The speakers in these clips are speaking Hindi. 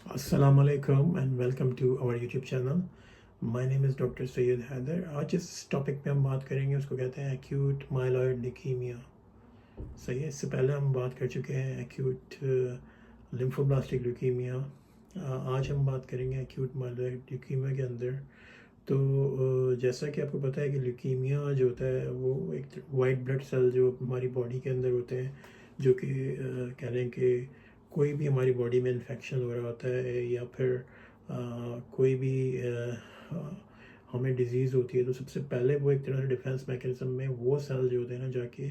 Assalamu alaikum and welcome to our YouTube channel. My name is Dr. Sayyid Haider. आज जिस टॉपिक पे हम बात करेंगे उसको कहते हैं एक्यूट माइलॉइड ल्यूकीमिया। सही है, इससे पहले हम बात कर चुके हैं एक्यूट लिम्फोब्लास्टिक ल्यूकीमिया। आज हम बात करेंगे एक्यूट माइलॉइड ल्यूकीमिया के अंदर। तो जैसा कि आपको पता है कि ल्यूकीमिया जो होता है वो एक वाइट ब्लड सेल जो हमारी बॉडी के अंदर होते हैं, जो कि कह लें कि कोई भी हमारी बॉडी में इन्फेक्शन हो रहा होता है या फिर कोई भी हमें डिजीज़ होती है, तो सबसे पहले वो एक तरह से डिफेंस मैकेनिज्म में वो सेल जो होते हैं ना जाके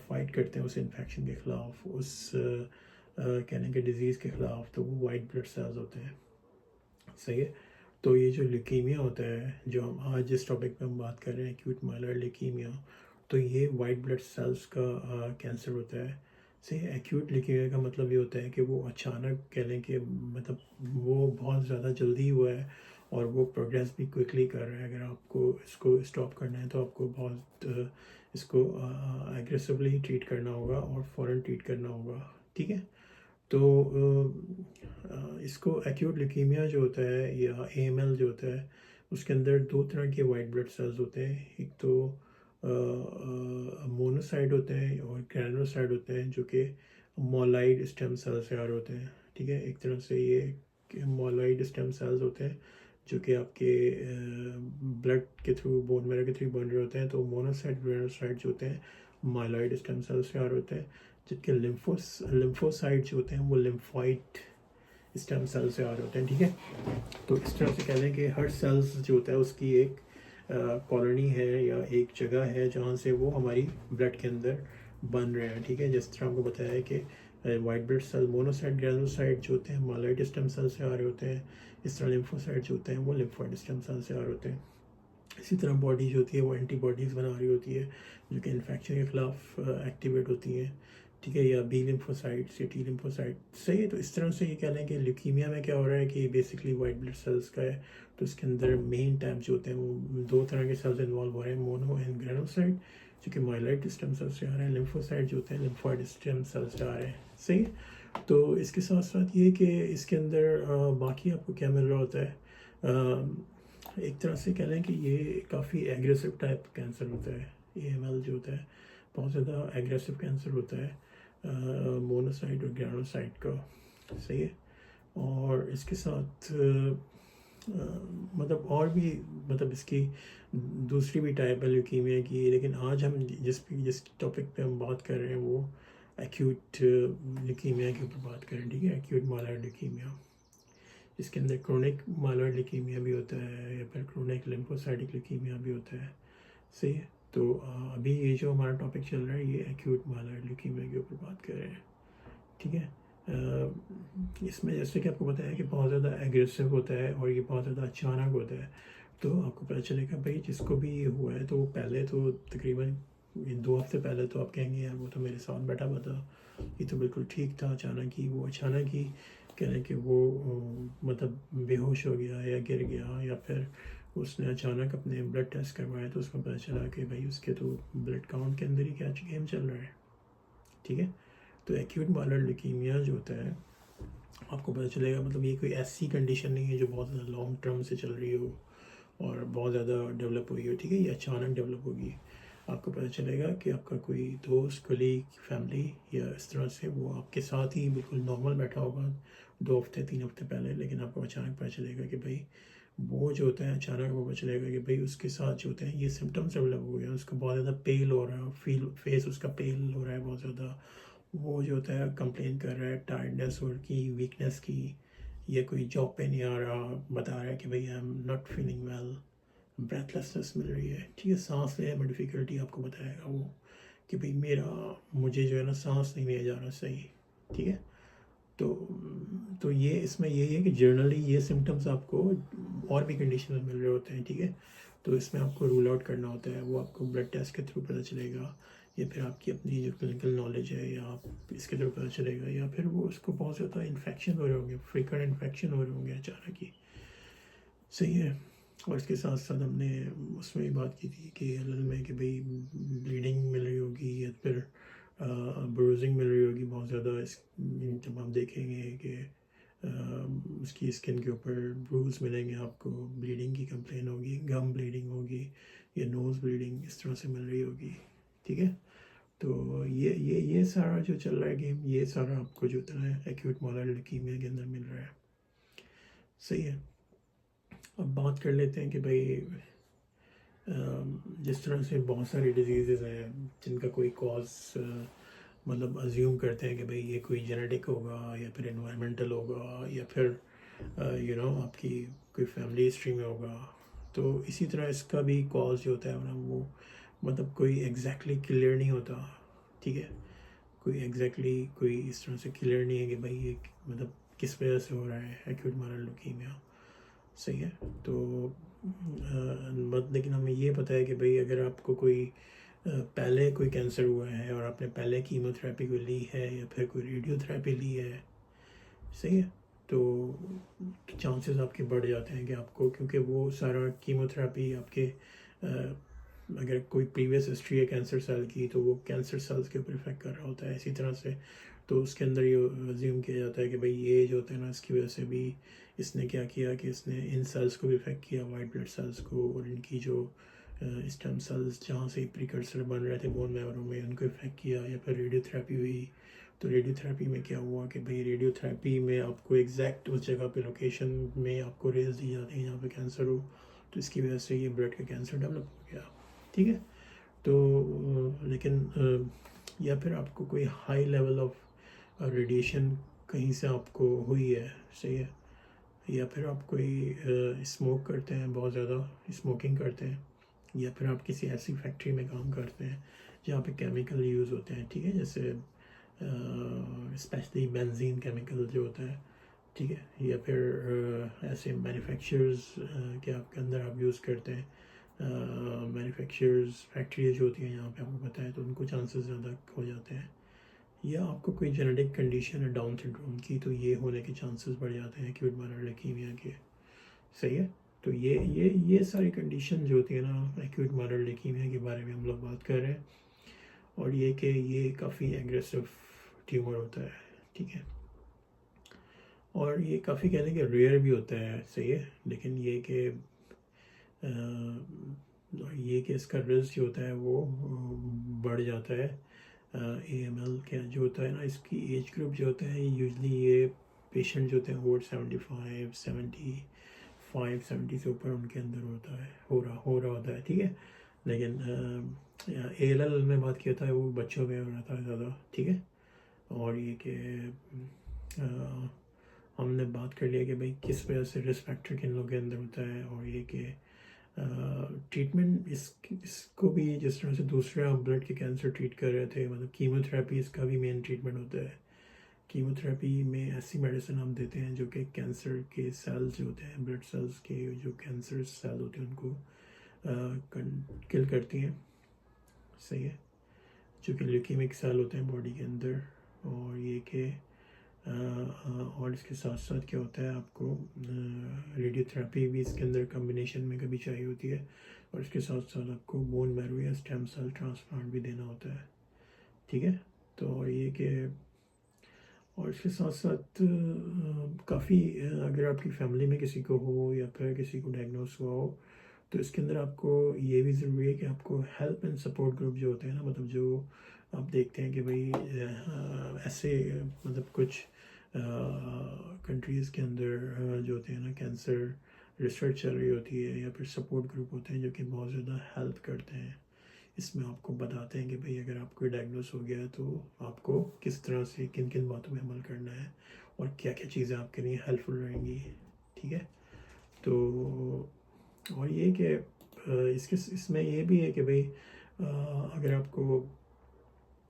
फाइट करते हैं उस इन्फेक्शन के ख़िलाफ़, उस कहने के डिज़ीज़ के ख़िलाफ़। तो वो वाइट ब्लड सेल्स होते हैं। सही है। तो ये जो ल्यूकीमिया होता है, जो हम आज जिस टॉपिक पे हम बात कर रहे हैं एक्यूट माइलॉइड ल्यूकीमिया, तो ये वाइट ब्लड सेल्स का कैंसर होता है। सही। एक्यूट ल्यूकीमिया का मतलब ये होता है कि वो अचानक कह लें कि मतलब वो बहुत ज़्यादा जल्दी हुआ है और वो प्रोग्रेस भी क्विकली कर रहा है। अगर आपको इसको स्टॉप करना है तो आपको बहुत इसको एग्रेसिवली ट्रीट करना होगा और फ़ौरन ट्रीट करना होगा। ठीक है। तो इसको एक्यूट ल्यूकीमिया जो होता है या एएमएल जो होता है, उसके अंदर दो तरह के वाइट ब्लड सेल्स होते हैं। एक तो मोनोसाइट होते हैं और ग्रैनुलोसाइट होते हैं, जो कि मोलाइड स्टेम सेल से आ रहे होते हैं। ठीक है। एक तरह से ये मोलाइड स्टेम सेल्स होते हैं जो कि आपके ब्लड के थ्रू, बोन मैरो के थ्रू बन रहे होते हैं। तो मोनोसाइट ग्रैनुलोसाइट जो होते हैं माइलॉइड स्टेम सेल से आ रहे होते हैं, जबकि लिम्फोसाइट जो होते हैं वो लिम्फोइड स्टेम सेल से आ रहे होते हैं। ठीक है। तो इस तरह से कह लें कि हर सेल्स जो होता है उसकी एक कॉलोनी है या एक जगह है जहाँ से वो हमारी ब्लड के अंदर बन रहे हैं। ठीक है। जिस तरह आपको बताया है कि white blood cell monocyte granulocyte जो होते हैं माइलॉइड स्टेम सेल से आ रहे होते हैं, इस तरह लिम्फोसाइट जो होते हैं वो लिम्फोइड स्टेम सेल से आ रहे होते हैं। इसी तरह बॉडी जो होती है वो एंटीबॉडीज़ बना रही होती है जो कि इन्फेक्शन के ख़िलाफ़ एक्टिवेट होती हैं। ठीक है। या बी लिम्फोसाइट्स या टी लिम्फोसाइट। सही है। तो इस तरह से ये कह लें कि ल्यूकीमिया में क्या हो रहा है कि बेसिकली वाइट ब्लड सेल्स का है। तो इसके अंदर मेन टाइप जो होते हैं वो दो तरह के सेल्स इन्वॉल्व हो रहे हैं, मोनो एंड ग्रेनुलोसाइट जो कि माइलॉइड स्टेम सेल से आ रहे हैं, लिम्फोसाइट जो होते हैं लिम्फोइड स्टेम सेल से आ रहे हैं। सही है। तो इसके साथ साथ ये कि इसके अंदर बाकी आपको क्या मिल रहा होता है, एक तरह से कह लें कि ये काफ़ी एग्रेसिव टाइप कैंसर होता है। एएमएल जो होता है बहुत ज़्यादा एग्रेसिव कैंसर होता है मोनोसाइट और ग्रैनुलोसाइट का। सही है। और इसके साथ मतलब और भी मतलब इसकी दूसरी भी टाइप है ल्यूकीमिया की, लेकिन आज हम जिस टॉपिक पे हम बात कर रहे हैं वो एक्यूट ल्यूकीमिया के ऊपर बात करें। ठीक है। एक्यूट माइलॉइड ल्यूकीमिया, इसके अंदर क्रोनिक माइलॉइड ल्यूकीमिया भी होता है या फिर क्रोनिक लिम्फोसाइटिक ल्यूकीमिया भी होता है। सही है। तो अभी ये जो हमारा टॉपिक चल रहा है ये एक्यूट माइलॉइड ल्यूकीमिया के ऊपर बात कर रहे हैं। ठीक है। इसमें जैसे कि आपको पता है कि बहुत ज़्यादा एग्रेसिव होता है और ये बहुत ज़्यादा अचानक होता है। तो आपको पता चलेगा भाई जिसको भी ये हुआ है तो पहले तो तकरीबन ये 2 हफ्ते पहले तो आप कहेंगे यार वो तो मेरे साथ बैठा हुआ था, ये तो बिल्कुल ठीक था, अचानक ही कह रहे कि वो मतलब बेहोश हो गया या गिर गया या फिर उसने अचानक अपने ब्लड टेस्ट करवाया तो उसको पता चला कि भाई उसके तो ब्लड काउंट के अंदर ही क्या गेम चल रहा है। ठीक है। तो एक्यूट माइलॉइड ल्यूकीमिया जो होता है आपको पता चलेगा, मतलब ये कोई ऐसी कंडीशन नहीं है जो बहुत ज़्यादा लॉन्ग टर्म से चल रही हो और बहुत ज़्यादा डेवलप हुई हो। ठीक है। ये अचानक डेवलप होगी। आपको पता चलेगा कि आपका कोई दोस्त, कलीग, फैमिली या इस तरह से वो आपके साथ ही बिल्कुल नॉर्मल बैठा होगा 2 हफ्ते 3 हफ्ते पहले, लेकिन आपको अचानक पता चलेगा कि भाई वो जो होता है अचानक वो पता चलेगा कि भाई उसके साथ जो होते हैं ये सिम्टम्स डेवलप हो गए हैं, उसका बहुत ज़्यादा पेल हो रहा है, फेस उसका पेल हो रहा है बहुत ज़्यादा। वो जो होता है कंप्लेन कर रहा है टायर्डनेस और की, वीकनेस की, या कोई जॉब पे नहीं आ रहा, बता रहा है कि भाई I am not feeling well, breathlessness मिल रही है। ठीक है। सांस लेने में डिफ़िकल्टी आपको बताएगा वो कि भाई मुझे जो है ना सांस नहीं लिया जा रहा सही। ठीक है। तो ये इसमें यही है कि जनरली ये सिम्टम्स आपको और भी कंडीशन में मिल रहे होते हैं। ठीक है। तो इसमें आपको रूल आउट करना होता है, वो आपको ब्लड टेस्ट के थ्रू पता चलेगा या फिर आपकी अपनी जो क्लिनिकल नॉलेज है या आप इसके थ्रू पता चलेगा, या फिर वो उसको बहुत ज़्यादा इन्फेक्शन हो रहे होंगे, फ्रीक्वेंट इन्फेक्शन हो रहे होंगे अचानक ही। सही है। और इसके साथ साथ हमने उसमें भी बात की थी कि एल में कि भाई ब्लीडिंग मिल रही होगी या फिर ब्रूजिंग मिल रही होगी बहुत ज़्यादा। इस जब आप देखेंगे कि उसकी स्किन के ऊपर ब्रूज मिलेंगे आपको, ब्लीडिंग की कंप्लेन होगी, गम ब्लीडिंग होगी या नोज़ ब्लीडिंग इस तरह से मिल रही होगी, ठीक है। तो ये सारा जो चल रहा है गेम, ये सारा आपको जो है एक्यूट माइलर ल्यूकीमिया के अंदर मिल रहा है, सही है। अब बात कर लेते हैं कि भाई जिस तरह से बहुत सारी डिजीज़ हैं जिनका कोई कॉज मतलब अज्यूम करते हैं कि भाई ये कोई जेनेटिक होगा या फिर एनवायरमेंटल होगा या फिर आपकी कोई फैमिली हिस्ट्री में होगा। तो इसी तरह इसका भी कॉज जो होता है ना वो मतलब कोई एग्जैक्टली क्लियर नहीं होता, ठीक है। कोई इस तरह से क्लियर नहीं है कि भाई ये मतलब किस वजह से हो रहा है एक्यूट माइलर ल्यूकीमिया, सही है। तो लेकिन हमें ये पता है कि भाई अगर आपको कोई पहले कोई कैंसर हुआ है और आपने पहले कीमोथेरेपी को ली है या फिर कोई रेडियोथेरेपी ली है, सही है, तो चांसेस आपके बढ़ जाते हैं कि आपको, क्योंकि वो सारा कीमोथेरेपी आपके अगर कोई प्रीवियस हिस्ट्री है कैंसर सेल की तो वो कैंसर सेल्स के ऊपर इफेक्ट कर रहा होता है इसी तरह से। तो उसके अंदर ये अज्यूम किया जाता है कि भाई ये जो होता है ना इसकी वजह से भी इसने क्या किया कि इसने इन सेल्स को भी इफेक्ट किया, वाइट ब्लड सेल्स को, और इनकी जो स्टेम सेल्स जहाँ से प्रिकर्सर बन रहे थे बोन मैरो में उनको इफेक्ट किया, या फिर रेडियोथेरेपी हुई। तो रेडियोथेरेपी में क्या हुआ कि भाई रेडियोथेरेपी में आपको एग्जैक्ट उस जगह पे लोकेशन में आपको रेज दी जाती है जहाँ पे कैंसर हो, तो इसकी वजह से ये ब्लड का कैंसर डेवलप हो गया, ठीक है। तो लेकिन या फिर आपको कोई हाई लेवल ऑफ रेडिएशन कहीं से आपको हुई है, सही है, या फिर आप कोई स्मोक करते हैं, बहुत ज़्यादा स्मोकिंग करते हैं, या फिर आप किसी ऐसी फैक्ट्री में काम करते हैं जहाँ पे केमिकल यूज़ होते हैं, ठीक है, जैसे स्पेशली बेंजीन केमिकल जो होता है, ठीक है, या फिर ऐसे मैन्युफैक्चरर्स के आपके अंदर आप यूज़ करते हैं, मैन्युफैक्चरर्स फैक्ट्रीज जो होती हैं यहाँ पे आपको पता है, तो उनको चांसेस ज़्यादा हो जाते हैं। या आपको कोई जेनेटिक कंडीशन है डाउन सिंड्रोम की, तो ये होने के चांसेस बढ़ जाते हैं एक्यूट माइलर ल्यूकीमिया के, सही है। तो ये सारी कंडीशन जो होती है ना एक्यूट माइलर ल्यूकीमिया के बारे में हम लोग बात कर रहे हैं, और ये कि ये काफ़ी एग्रेसिव ट्यूमर होता है, ठीक है, और ये काफ़ी कहने के रेयर भी होता है, सही है, लेकिन ये कि इसका रिस्क जो होता है वो बढ़ जाता है। AML क्या जो होता है ना, इसकी एज ग्रुप जो होता है यूजली ये पेशेंट जो होते हैं वो 70 से ऊपर उनके अंदर होता है, हो रहा होता है, ठीक है। लेकिन ALL में बात किया था वो बच्चों में हो रहा था ज़्यादा, ठीक है। और ये कि हमने बात कर लिया कि भाई किस वजह से रिस्क फैक्टर किन लोगों के अंदर होता है, और ये कि ट्रीटमेंट इसको भी जिस तरह से दूसरे आप ब्लड के कैंसर ट्रीट कर रहे थे, मतलब कीमोथेरेपी इसका भी मेन ट्रीटमेंट होता है। कीमोथेरेपी में ऐसी मेडिसिन हम देते हैं जो कि कैंसर के सेल्स जो होते हैं, ब्लड सेल्स के जो कैंसर सेल होते हैं उनको किल करती हैं, सही है, जो कि ल्यूकीमिक सेल होते हैं बॉडी के अंदर। और ये कि और इसके साथ साथ क्या होता है आपको रेडियोथेरेपी भी इसके अंदर कम्बिनेशन में कभी चाहिए होती है, और इसके साथ साथ आपको बोन मैरो या स्टेम सेल ट्रांसप्लांट भी देना होता है, ठीक है। तो ये कि और इसके साथ साथ काफ़ी अगर आपकी फैमिली में किसी को हो या फिर किसी को डायग्नोस हुआ हो, तो इसके अंदर आपको ये भी ज़रूरी है कि आपको हेल्प एंड सपोर्ट ग्रुप जो होते हैं ना, मतलब जो आप देखते हैं कि भाई ऐसे मतलब कुछ कंट्रीज़ के अंदर जो होते हैं ना कैंसर रिसर्च चल रही होती है, या फिर सपोर्ट ग्रुप होते हैं जो कि बहुत ज़्यादा हेल्प करते हैं। इसमें आपको बताते हैं कि भाई अगर आपको डायग्नोस हो गया है तो आपको किस तरह से किन किन बातों में अमल करना है और क्या क्या चीज़ें आपके लिए हेल्पफुल रहेंगी, ठीक है। तो और ये कि इसमें ये भी है कि भाई अगर आपको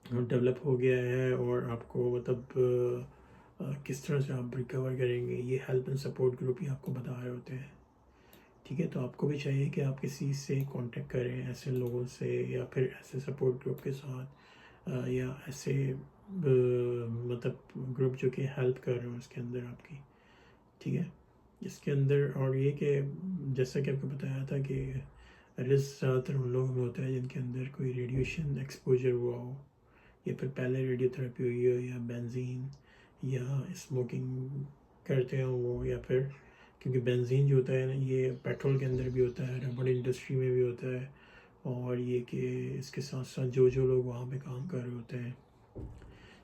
डेवलप हो गया है और आपको मतलब किस तरह से आप रिकवर करेंगे, ये हेल्प एंड सपोर्ट ग्रुप ही आपको बता रहे होते हैं, ठीक है। तो आपको भी चाहिए कि आप किसी से कांटेक्ट करें, ऐसे लोगों से या फिर ऐसे सपोर्ट ग्रुप के साथ या ऐसे मतलब ग्रुप जो कि हेल्प कर रहे हो उसके अंदर आपकी, ठीक है। इसके अंदर और ये कि जैसा कि आपको बताया था कि रिस्क ज़्यादातर उन लोगों में होता है जिनके अंदर कोई रेडिएशन एक्सपोजर हुआ हो, या फिर पहले रेडियोथेरेपी हुई हो, या बेंजीन या स्मोकिंग करते हैं वो, या फिर क्योंकि बेंजीन जो होता है ना ये पेट्रोल के अंदर भी होता है, रबड़ इंडस्ट्री में भी होता है, और ये कि इसके साथ साथ जो लोग वहाँ पे काम कर रहे होते हैं,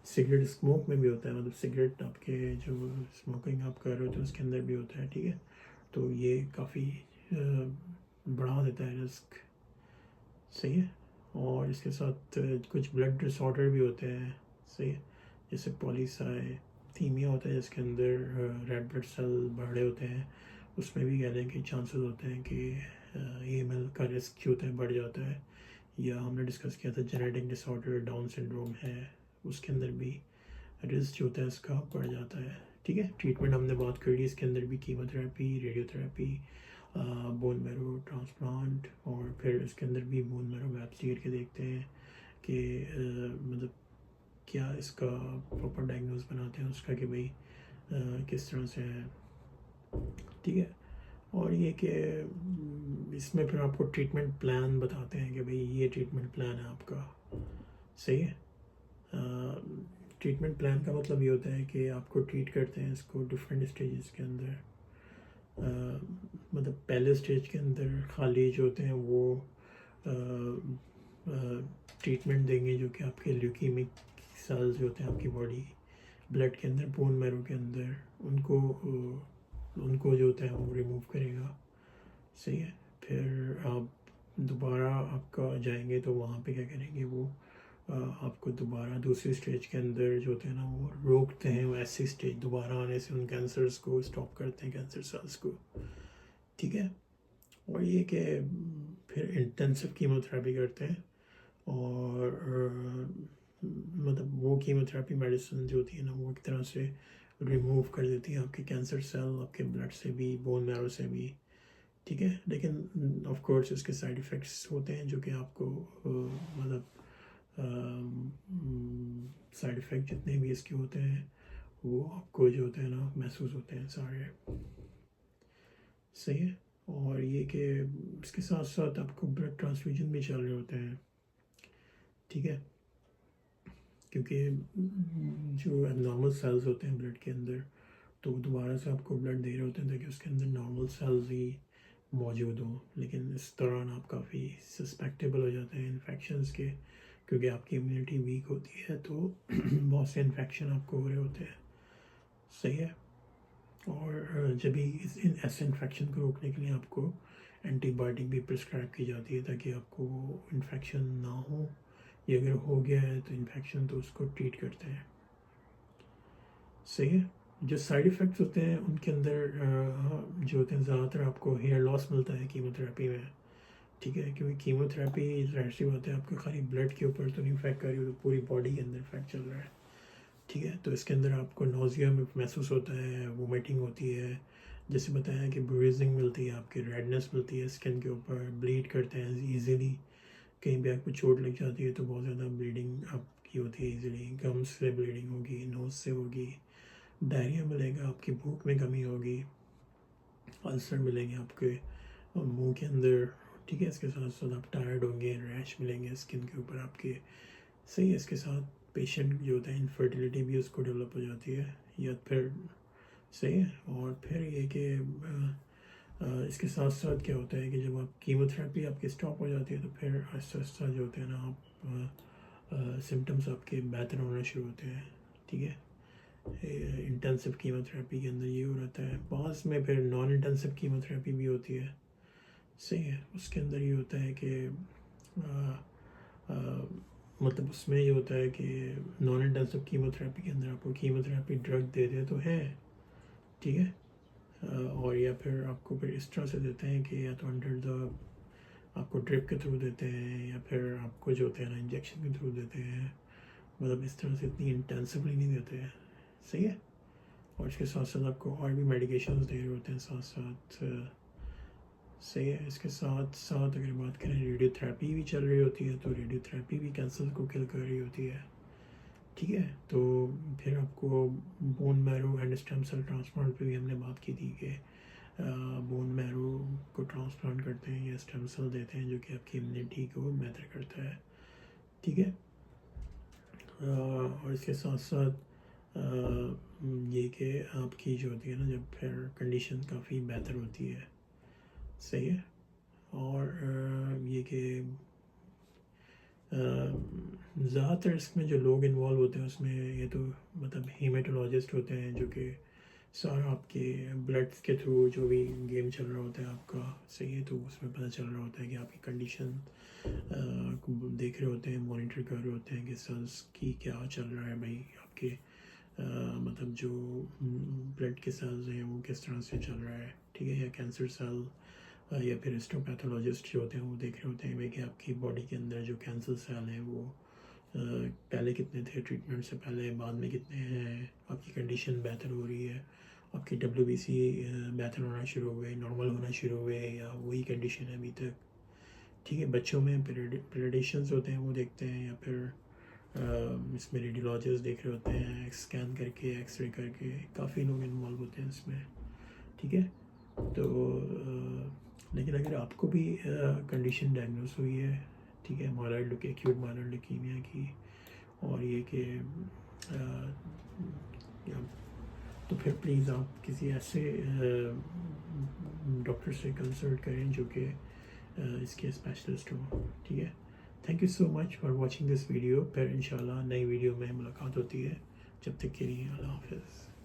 सिगरेट स्मोक में भी होता है, मतलब सिगरेट आपके जो स्मोकिंग आप कर रहे होते हैं उसके अंदर भी होता है, ठीक है। तो ये काफ़ी बढ़ा देता है रिस्क, सही है। और इसके साथ कुछ ब्लड डिसऑर्डर भी होते हैं, सही है, जैसे पॉलीसाइथीमिया होता है जिसके अंदर रेड ब्लड सेल बढ़े होते हैं, उसमें भी कहते हैं कि चांसेस होते हैं कि AML का रिस्क जो होता है बढ़ जाता है। या हमने डिस्कस किया था जेनेटिक डिसऑर्डर डाउन सिंड्रोम है, उसके अंदर भी रिस्क जो होता है इसका बढ़ जाता है, ठीक है। ट्रीटमेंट हमने बात कर ली, इसके अंदर भी chemotherapy, radiotherapy, bone marrow transplant, और फिर इसके अंदर भी बोन मैरो मैप चीर के देखते हैं कि मतलब क्या इसका प्रॉपर डायग्नोज बनाते हैं उसका कि भाई किस तरह से है, ठीक है। और ये कि इसमें फिर आपको ट्रीटमेंट प्लान बताते हैं कि भाई ये ट्रीटमेंट प्लान है आपका, सही है। ट्रीटमेंट प्लान का मतलब ये होता है कि आपको ट्रीट करते हैं इसको डिफरेंट स्टेजेस के अंदर। मतलब पहले स्टेज के अंदर खाली जो होते हैं वो ट्रीटमेंट देंगे जो कि आपके ल्यूकीमिक सेल्स जो होते हैं आपकी बॉडी ब्लड के अंदर, बोन मैरो के अंदर, उनको जो होता है वो रिमूव करेगा, सही है। फिर आप दोबारा आपका जाएंगे तो वहाँ पे क्या करेंगे वो आपको दोबारा दूसरी स्टेज के अंदर जो होते हैं ना वो रोकते हैं, वो ऐसी स्टेज दोबारा आने से उन कैंसर्स को स्टॉप करते हैं, कैंसर सेल्स को, ठीक है। और ये कि फिर इंटेंसिव कीमोथेरेपी करते हैं, और मतलब वो कीमोथेरेपी मेडिसिन जो होती है ना वो एक तरह से रिमूव कर देती है आपके कैंसर सेल, आपके ब्लड से भी, बोन मैरो से भी, ठीक है। लेकिन ऑफ कोर्स इसके साइड इफ़ेक्ट्स होते हैं जो कि आपको मतलब साइड इफ़ेक्ट जितने भी इसके होते हैं वो आपको जो होते हैं ना महसूस होते हैं सारे, सही है। और ये कि इसके साथ साथ आपको ब्लड ट्रांसफ्यूजन भी चल रहे होते हैं, ठीक है, क्योंकि जो एबनॉर्मल सेल्स होते हैं ब्लड के अंदर तो दोबारा से आपको ब्लड दे रहे होते हैं ताकि उसके अंदर नॉर्मल सेल्स ही मौजूद हों। लेकिन इस दौरान आप काफ़ी सस्पेक्टेबल हो जाते हैं इन्फेक्शंस के, क्योंकि आपकी इम्यूनिटी वीक होती है तो बहुत से इन्फेक्शन आपको हो रहे होते हैं, सही है। और जब भी ऐसे इन्फेक्शन को रोकने के लिए आपको एंटीबायोटिक भी प्रिस्क्राइब की जाती है ताकि आपको इन्फेक्शन ना हो, ये अगर हो गया है तो इन्फेक्शन तो उसको ट्रीट करते हैं, सही है। जो साइड इफ़ेक्ट्स होते हैं उनके अंदर जो होते हैं ज़्यादातर आपको हेयर लॉस मिलता है कीमोथेरेपी में, ठीक है, क्योंकि कीमोथेरेपी जाहिर सी बात है आपके खाली ब्लड के ऊपर तो नहीं इफेक्ट कर रही हो, तो पूरी बॉडी के अंदर इफेक्ट चल रहा है, ठीक है। तो इसके अंदर आपको नोजिया महसूस होता है, वोमिटिंग होती है, जैसे बताया कि ब्रूजिंग मिलती है, आपकी रेडनेस मिलती है स्किन के ऊपर, ब्लीड करते हैं ईजिली, कहीं भी आपको चोट लग जाती है तो बहुत ज़्यादा ब्लीडिंग आपकी होती है ईजिली, गम्स से ब्लीडिंग होगी, नोज से होगी, डायरिया मिलेगा, आपकी भूख में कमी होगी, अल्सर मिलेंगे आपके मुंह के अंदर, ठीक है। इसके साथ साथ आप टायर्ड होंगे, रैश मिलेंगे स्किन के ऊपर आपके, सही है। इसके साथ पेशेंट जो होता है इनफर्टिलिटी भी उसको डेवलप हो जाती है, या फिर सही है। और फिर ये कि इसके साथ साथ क्या होता है कि जब आप कीमोथेरेपी आपकी स्टॉप हो जाती है तो फिर आहिस्ता आहिस्ता जो होते हैं ना आप सिम्टम्स आपके बेहतर होना शुरू होते हैं, ठीक है। इंटेंसिव कीमोथेरेपी के अंदर ये हो रहता है, पास में फिर नॉन इंटेंसिव कीमोथेरेपी भी होती है, सही है। उसके अंदर ये होता है कि मतलब उसमें ये होता है कि नॉन इंटेंसिव कीमोथेरेपी के अंदर आपको कीमोथेरेपी ड्रग देते तो हैं, ठीक है, और या फिर आपको फिर इस तरह से देते हैं कि या तो अंडर द आपको ड्रिप के थ्रू देते हैं या फिर आपको जो होते हैं ना इंजेक्शन के थ्रू देते हैं, मतलब इस तरह से इतनी इंटेंसिवली नहीं देते हैं, सही है। और इसके साथ साथ आपको और भी मेडिकेशंस दे रहे होते हैं साथ साथ, सही है। इसके साथ साथ अगर बात करें रेडियोथेरेपी भी चल रही होती है, तो रेडियोथेरेपी भी कैंसर को किल कर रही होती है, ठीक है। तो फिर आपको bone marrow and stem cell transplant पे भी हमने बात की थी कि बोन मैरो को ट्रांसप्लांट करते हैं या स्टेम सेल देते हैं जो कि आपकी इम्यूनिटी को बेहतर करता है, ठीक है। और इसके साथ साथ ये कि आपकी जो होती है ना, जब फिर कंडीशन काफ़ी बेहतर होती है, सही है। और ये कि ज़्यादातर इसमें जो लोग इन्वॉल्व होते हैं उसमें, ये तो मतलब हेमेटोलॉजिस्ट होते हैं जो कि सारा आपके ब्लड के थ्रू जो भी गेम चल रहा होता है आपका, सही है, तो उसमें पता चल रहा होता है कि आपकी कंडीशन को देख रहे होते हैं, मॉनिटर कर रहे होते हैं कि सेल्स की क्या चल रहा है भाई आपके, मतलब जो ब्लड के सेल्स हैं वो किस तरह से चल रहा है, ठीक है। या कैंसर सेल या फिर हिस्टोपैथोलॉजिस्ट जो होते हैं वो देख रहे होते हैं भाई कि आपकी बॉडी के अंदर जो कैंसर सेल हैं वो पहले कितने थे ट्रीटमेंट से पहले, बाद में कितने हैं, आपकी कंडीशन बेहतर हो रही है, आपकी WBC बेहतर होना शुरू हो गई, नॉर्मल होना शुरू हुए, या वही कंडीशन है अभी तक, ठीक है। बच्चों में पिरियडेशंस होते हैं वो देखते हैं, या फिर इसमें रेडियोलॉजिस्ट देख रहे होते हैं, स्कैन करके, एक्सरे करके, काफ़ी लोग इन्वॉल्व होते हैं इसमें, ठीक है। तो लेकिन अगर आपको भी कंडीशन डायग्नोस हुई है, ठीक है, माइलॉइड एक्यूट माइलॉइड ल्यूकीमिया की, और ये कि तो फिर प्लीज़ आप किसी ऐसे डॉक्टर से कंसल्ट करें जो कि इसके स्पेशलिस्ट हो, ठीक है। Thank you so much for watching this video. फिर इंशाल्लाह नई वीडियो में मुलाकात होती है, जब तक के लिए अल्लाह हाफ़िज़।